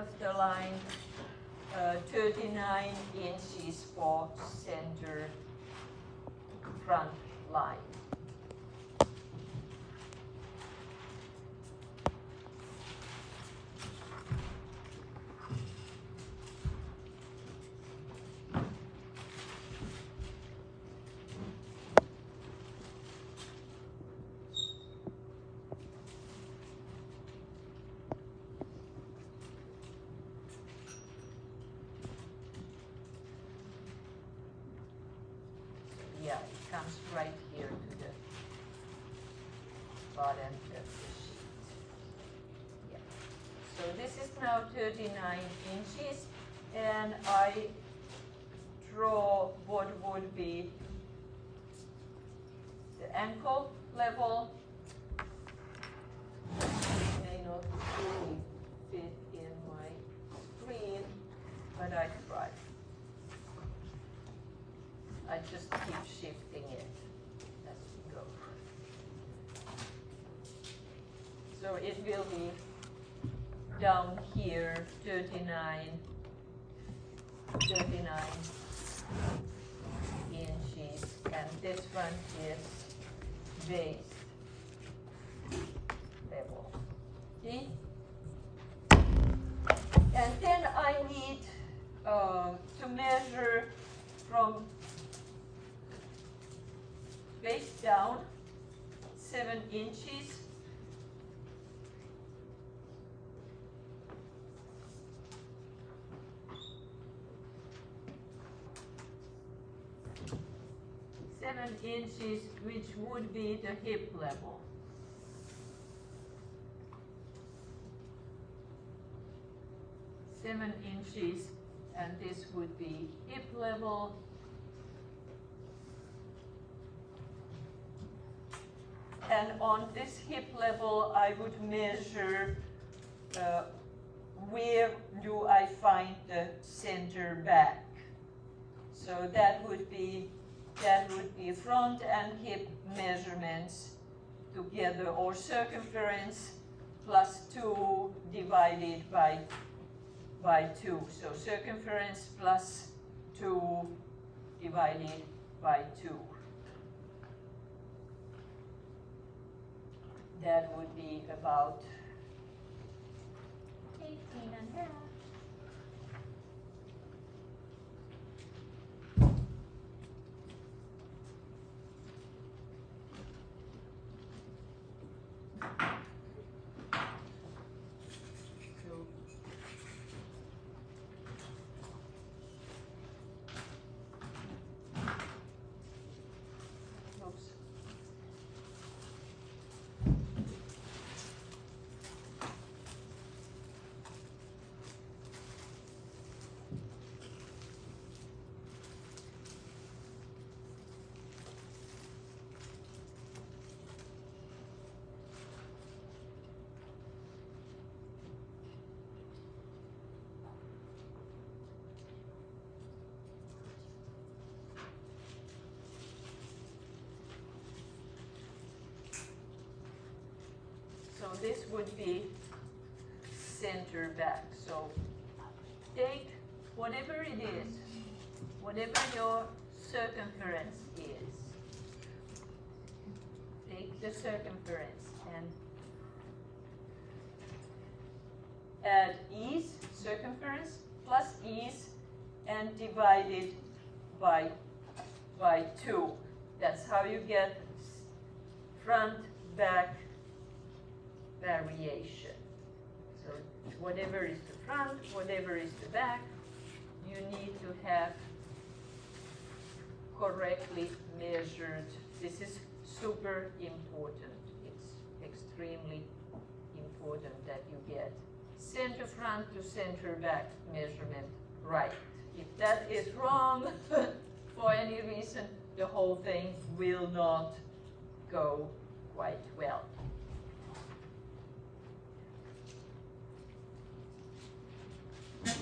of the line, 39 inches for center front line. Yeah, it comes right here to the bottom of the sheet. Yeah. So this is now 39 inches, and I draw what would be the ankle level. It may not really fit in my screen, but I try. I just keep shifting it as we go. So it will be down here, 39 inches, and this one is waist level. See? And then I need to measure from waist down 7 inches. Which would be the hip level. Seven inches, and this would be hip level. And on this hip level, I would measure where do I find the center back. So that would be front and hip measurements together, or circumference plus 2 divided by 2. So circumference plus 2 divided by 2. That would be about 18 and a half. So this would be center back. So take whatever it is, whatever your circumference is, take the circumference and add ease, circumference plus ease, and divide it by 2. That's how you get front, back variation. So whatever is the front, whatever is the back, you need to have correctly measured. This is super important. It's extremely important that you get center front to center back measurement right. If that is wrong, for any reason, the whole thing will not go quite well. This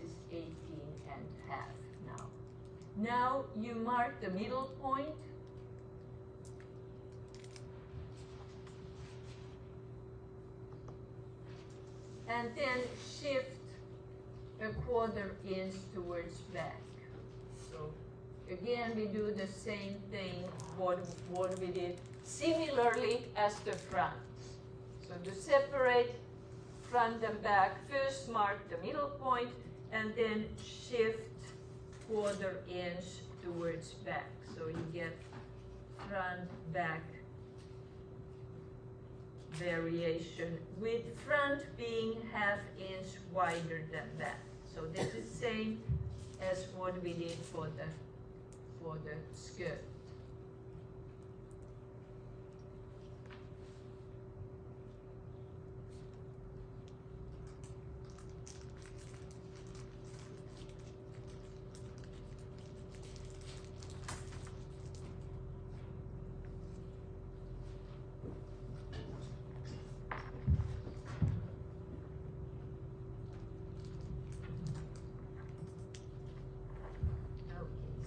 is 18 and a half now. Now you mark the middle point. 18 and then shift a 1/4 inch towards back. So again, we do the same thing what we did similarly as the front. So to separate front and back, first mark the middle point and then shift 1/4 inch towards back. So you get front back variation with front being 1/2 inch wider than that. So this is same as what we did for the skirt.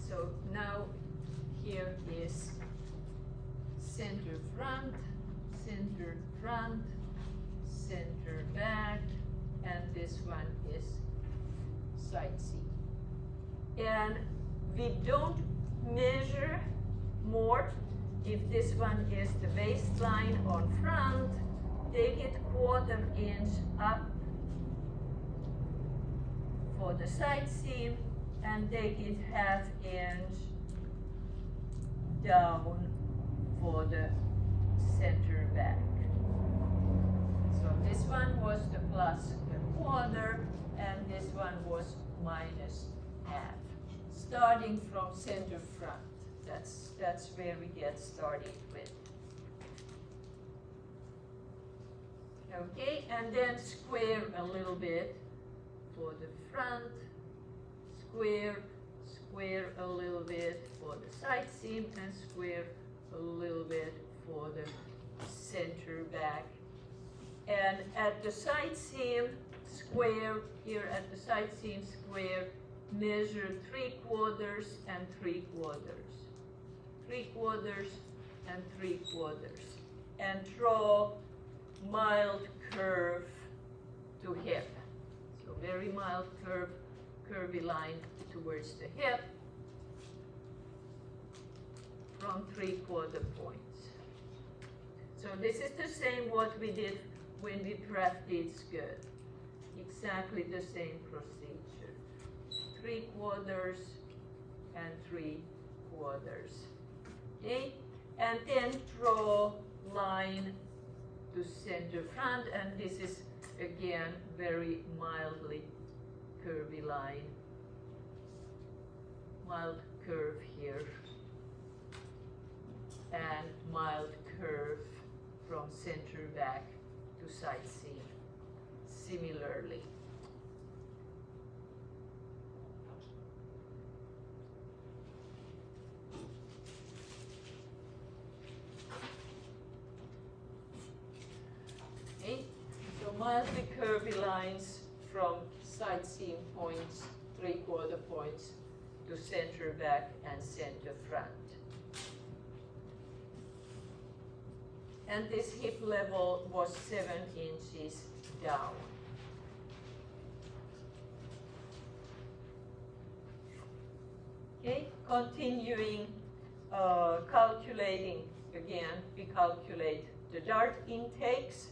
So now here is center front, center back, and this one is side seam. And we don't measure more. If this one is the waistline on front, take it 1/4 inch up for the side seam, and take it 1/2 inch down for the center back. So this one was the plus 1/4, and this one was minus 1/2. Starting from center front, that's where we get started with. Okay, and then square a little bit for the front. Square a little bit for the side seam, and square a little bit for the center back. And at the side seam, square, here at the side seam square, measure 3/4 and 3/4. 3/4 and 3/4. And draw mild curve to hip. So very mild curvy line towards the hip from 3/4 points. So this is the same what we did when we drafted skirt. Exactly the same procedure. 3/4 and 3/4. Okay? And then draw line to center front, and this is again very mildly curvy line. Mild curve here, and mild curve from center back to side seam, similarly. Okay, so mildly curvy lines from side seam points, 3/4 points, to center back and center front. And this hip level was 7 inches down. Okay, continuing calculating again, we calculate the dart intakes.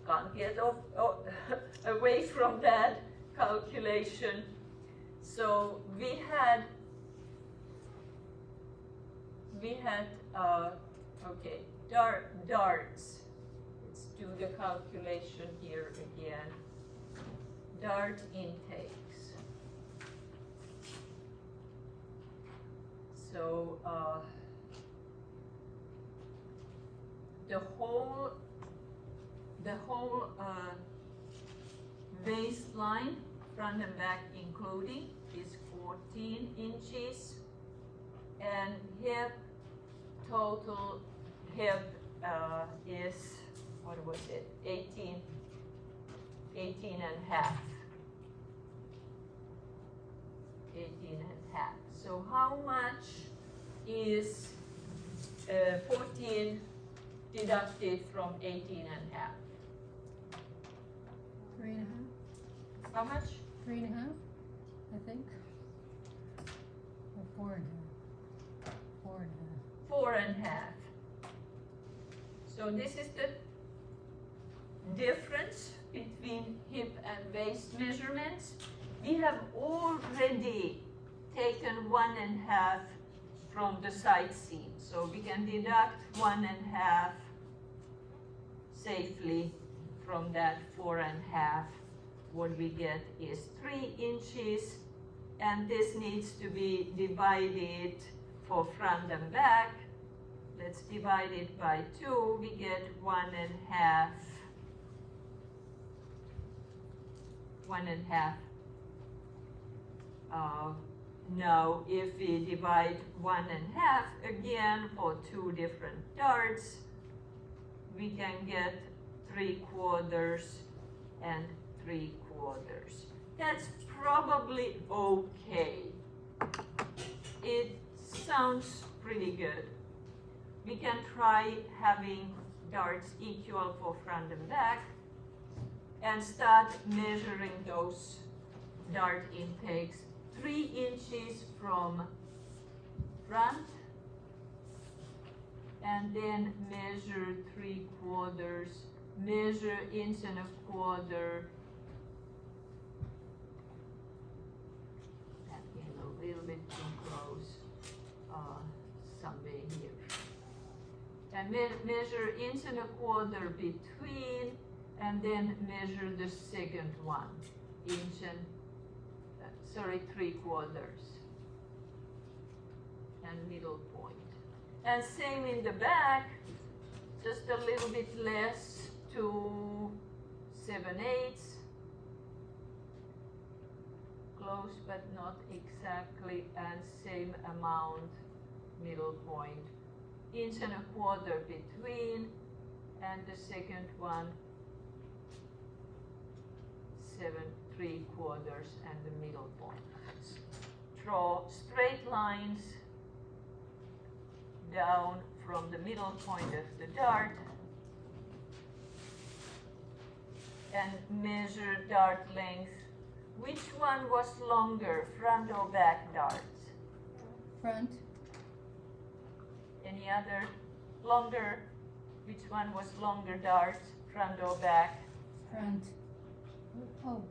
Can't get away from that calculation. So we had okay, darts. Let's do the calculation here again. Dart intakes. So the whole waistline, front and back including, is 14 inches, and hip, total hip is, what was it, 18 and a half. 18 and a half. So how much is 14 deducted from 18 and a half? 3 How much? 3.5, I think. Or 4.5. 4.5. 4.5. So this is the difference between hip and waist measurements. We have already taken 1.5 from the side seam, so we can deduct 1.5 safely from that 4.5. What we get is 3 inches, and this needs to be divided for front and back. Let's divide it by 2. We get 1.5. 1.5. Now, if we divide 1.5 again for 2 different darts, we can get 3/4 and 3/4. That's probably okay. It sounds pretty good. We can try having darts equal for front and back and start measuring those dart intakes. 3 inches from front, and then measure 3/4, measure 1.25 that came a little bit too close, somewhere here, and measure 1.25 between, and then measure the second one, 3/4 and middle point. And same in the back, just a little bit less to 7/8. Close but not exactly, and same amount, middle point. 1.25 between, and the second one 7/3/4 and the middle point. Draw straight lines down from the middle point of the dart and measure dart length. Which one was longer, front or back darts? Front. Any other longer? Which one was longer darts, front or back? Front. Oh.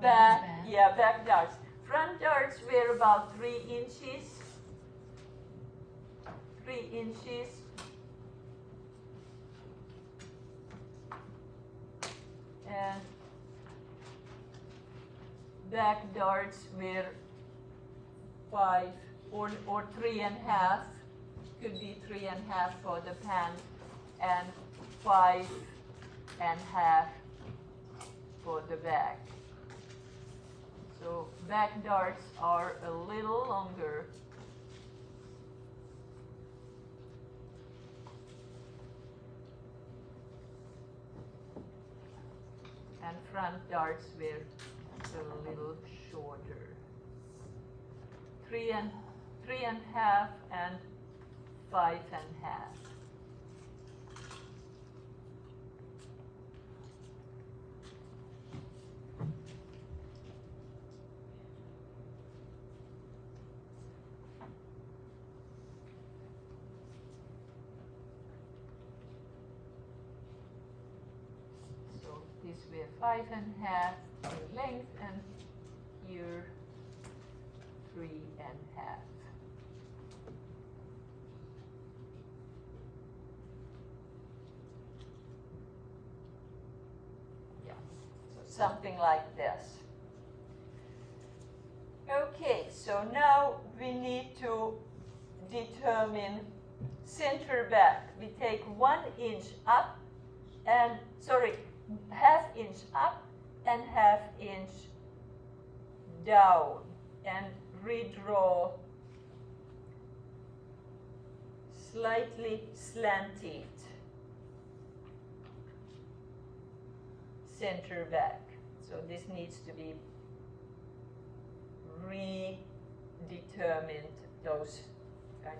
Back, yeah, back darts. Front darts were about 3 inches. 3 inches. And back darts were 5 or 3.5. Could be 3.5 for the pant, and 5.5 for the back. So back darts are a little longer. And front darts were a little shorter. 3.5 and 5.5. So these were 5.5 in length, and here 3.5. Yeah, so something like this. Okay, so now we need to determine center back. We take 1 inch up and, half inch up and half inch down, and redraw slightly slanted center back. So this needs to be redetermined. Those I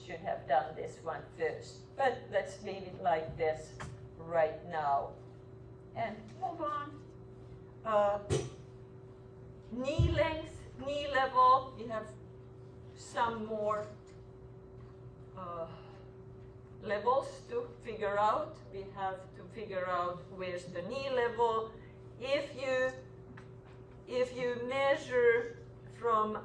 should have done this one first, but let's leave it like this right now. And move on. Knee length, knee level, we have some more levels to figure out. We have to figure out where's the knee level. If you measure from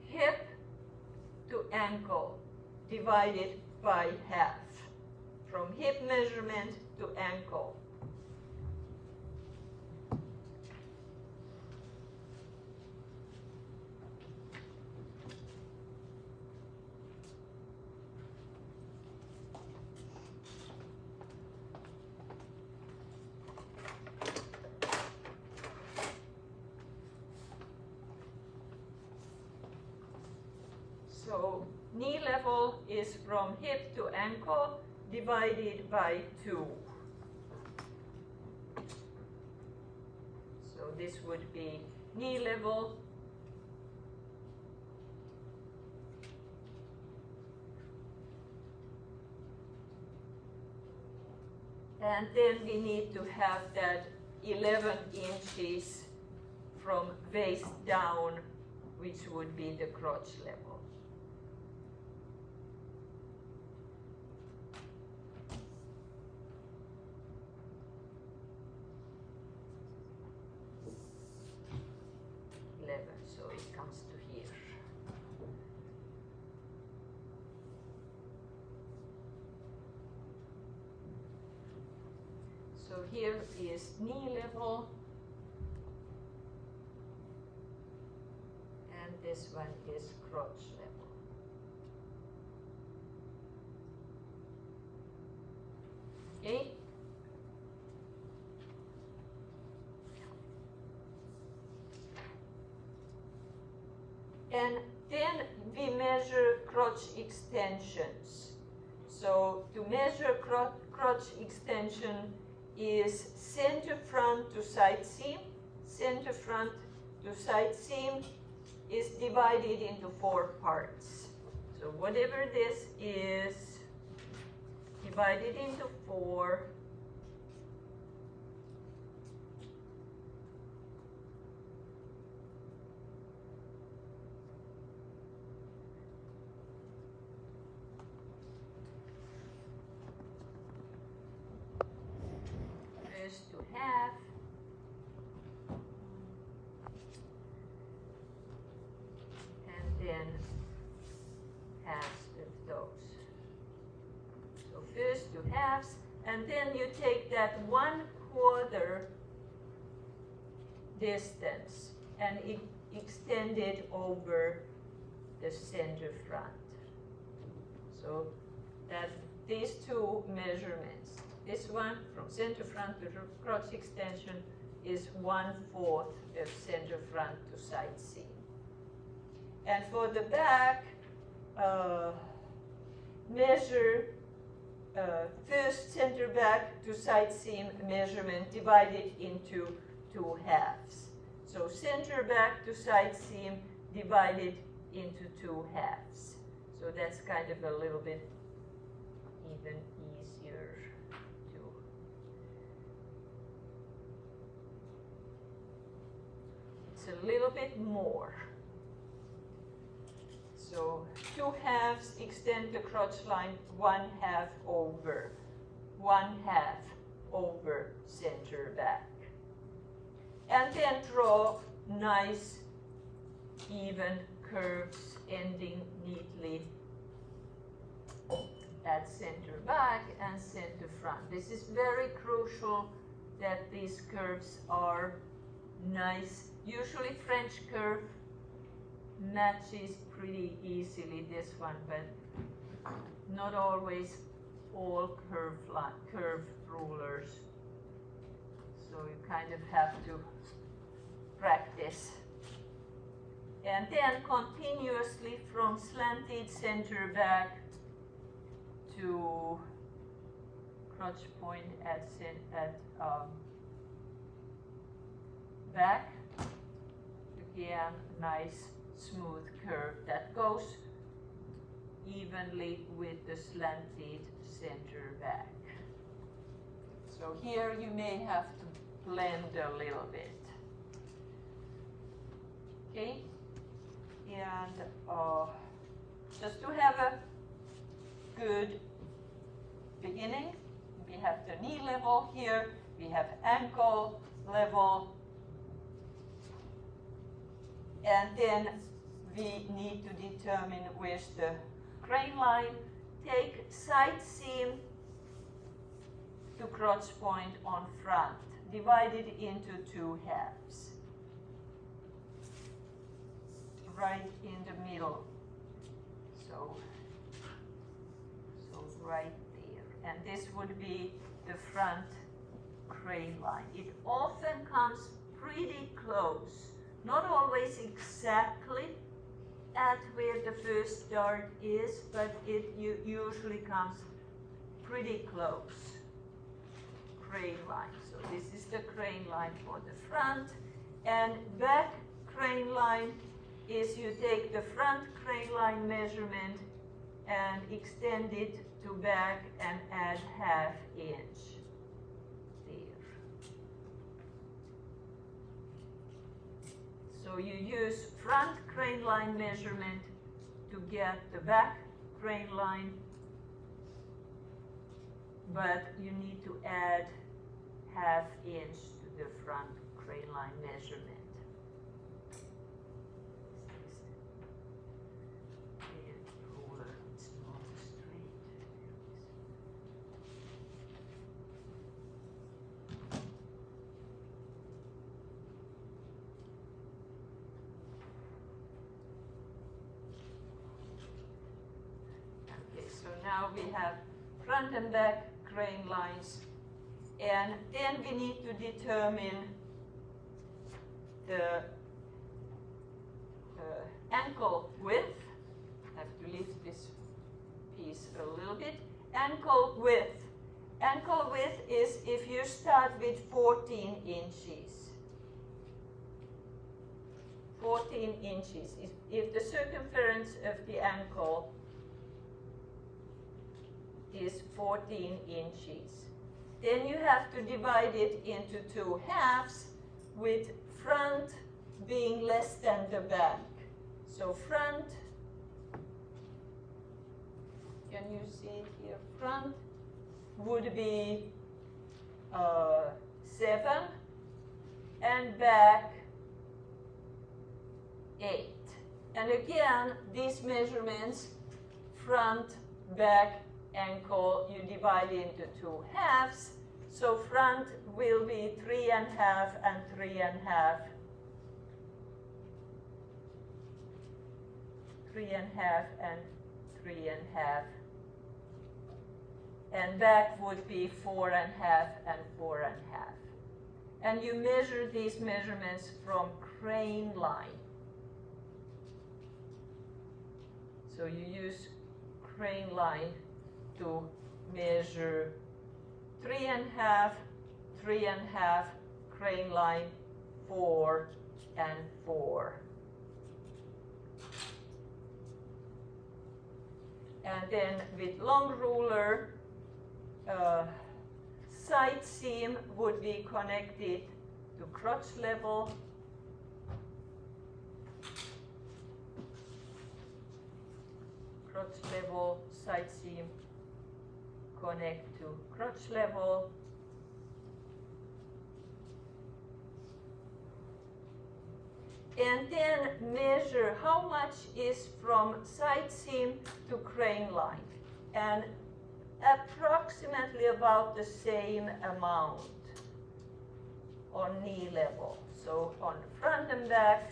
hip to ankle divided by half. From hip measurement to ankle. So knee level is from hip to ankle divided by 2. So this would be knee level and then we need to have that 11 inches from waist down, which would be the crotch level. So it comes to here. So here is knee level, and this one is crotch level. Okay? And then we measure crotch extensions. So to measure crotch extension is center front to side seam. Center front to side seam is divided into 4 parts. So whatever this is divided into 4. To half, and then halves of those. So first to halves, and then you take that 1/4 distance and extend it over the center front. So that these 2 measurements. This one from center front to crotch extension is 1/4 of center front to side seam. And for the back, measure first center back to side seam measurement divided into 2 halves. So center back to side seam divided into 2 halves. So that's kind of a little bit even easier. A little bit more. So 2 halves extend the crotch line 1/2 over. 1/2 over center back. And then draw nice even curves ending neatly at center back and center front. This is very crucial that these curves are nice. Usually French curve matches pretty easily this one, but not always all curve rulers. So you kind of have to practice. And then continuously from slanted center back to crotch point at back. Again, nice smooth curve that goes evenly with the slanted center back. So here you may have to blend a little bit. Okay, and just to have a good beginning, we have the knee level here, we have ankle level, and then we need to determine where's the crane line. Take side seam to crotch point on front, divided into 2 halves. Right in the middle. So right there. And this would be the front crane line. It often comes pretty close. Not always exactly at where the first start is, but it usually comes pretty close. Crane line. So this is the crane line for the front. And back crane line is you take the front crane line measurement and extend it to back and add ½ inch there. So you use front crane line measurement to get the back crane line, but you need to add ½ inch to the front crane line measurement. So now we have front and back crane lines, and then we need to determine the ankle width. I have to lift this piece a little bit. Ankle width. Ankle width is if you start with 14 inches. 14 inches. If the circumference of the ankle is 14 inches. Then you have to divide it into 2 halves, with front being less than the back. So front, can you see it here? Front would be 7 and back 8. And again, these measurements, front, back, ankle, you divide into 2 halves. So front will be 3½ and 3½ 3½ and 3½ and back would be 4½ and 4½. And you measure these measurements from crane line. So you use crane line to measure 3½ 3½ crane line 4 and 4. And then with long ruler, side seam would be connected to crotch level. Crotch level, side seam connect to crotch level. And then measure how much is from side seam to crane line. And approximately about the same amount on knee level. So on the front and back,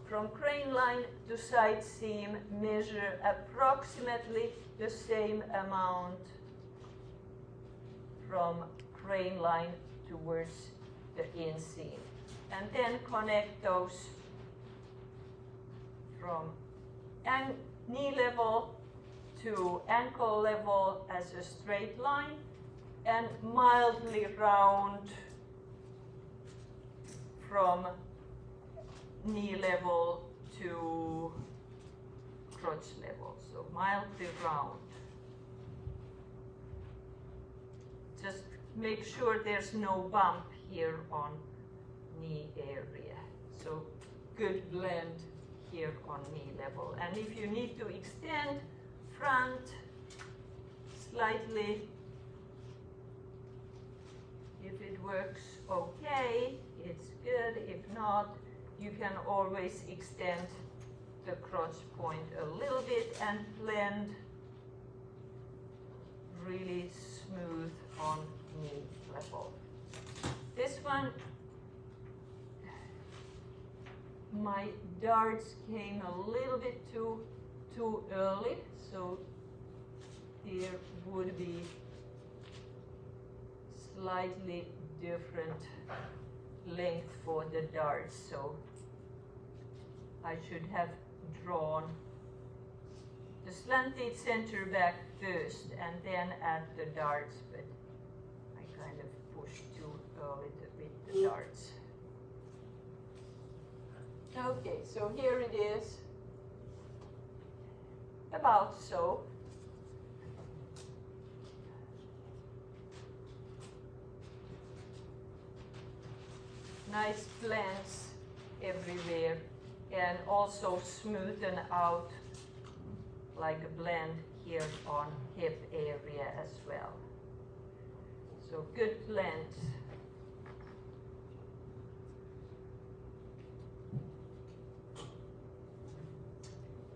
from crane line to side seam, measure approximately the same amount from crane line towards the inseam. And then connect those from knee level to ankle level as a straight line and mildly round from knee level to crotch level, so mildly round. Just make sure there's no bump here on knee area. So good blend here on knee level. And if you need to extend front slightly, if it works okay, it's good. If not, you can always extend the crotch point a little bit and blend really smooth on knee level. This one, my darts came a little bit too early, so there would be slightly different length for the darts, so I should have drawn the slanted center back first and then add the darts, but I kind of pushed too early with the darts. Okay, so here it is, about so. Nice blends everywhere, and also smoothen out like a blend here on hip area as well. So good blend.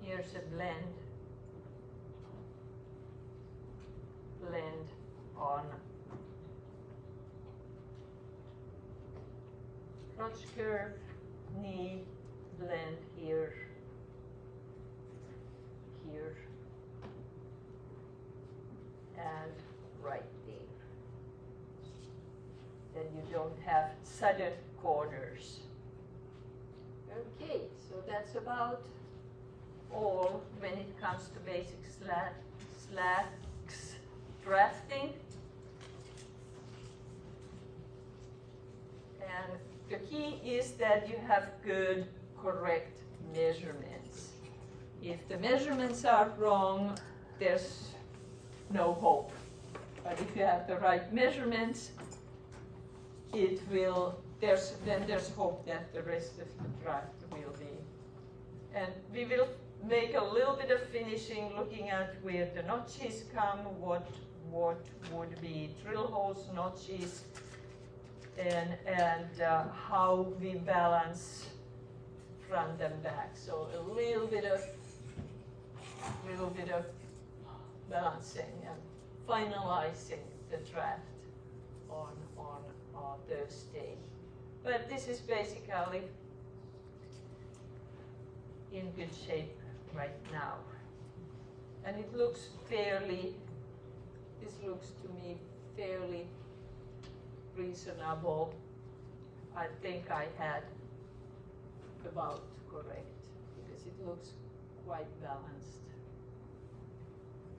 Here's a blend on crotch curve, knee, blend here, and right there. Then you don't have sudden corners. Okay, so that's about all when it comes to basic slacks drafting. And the key is that you have good, correct measurements. If the measurements are wrong, there's no hope. But if you have the right measurements, then there's hope that the rest of the draft will be. And we will make a little bit of finishing, looking at where the notches come, what would be drill holes, notches, and how we balance front and back. So a little bit of balancing and finalizing the draft on Thursday. But this is basically in good shape right now. And it looks this looks to me fairly reasonable. I think I had about correct, because it looks quite balanced.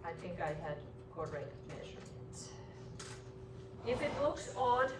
I think I had correct measurements. If it looks odd,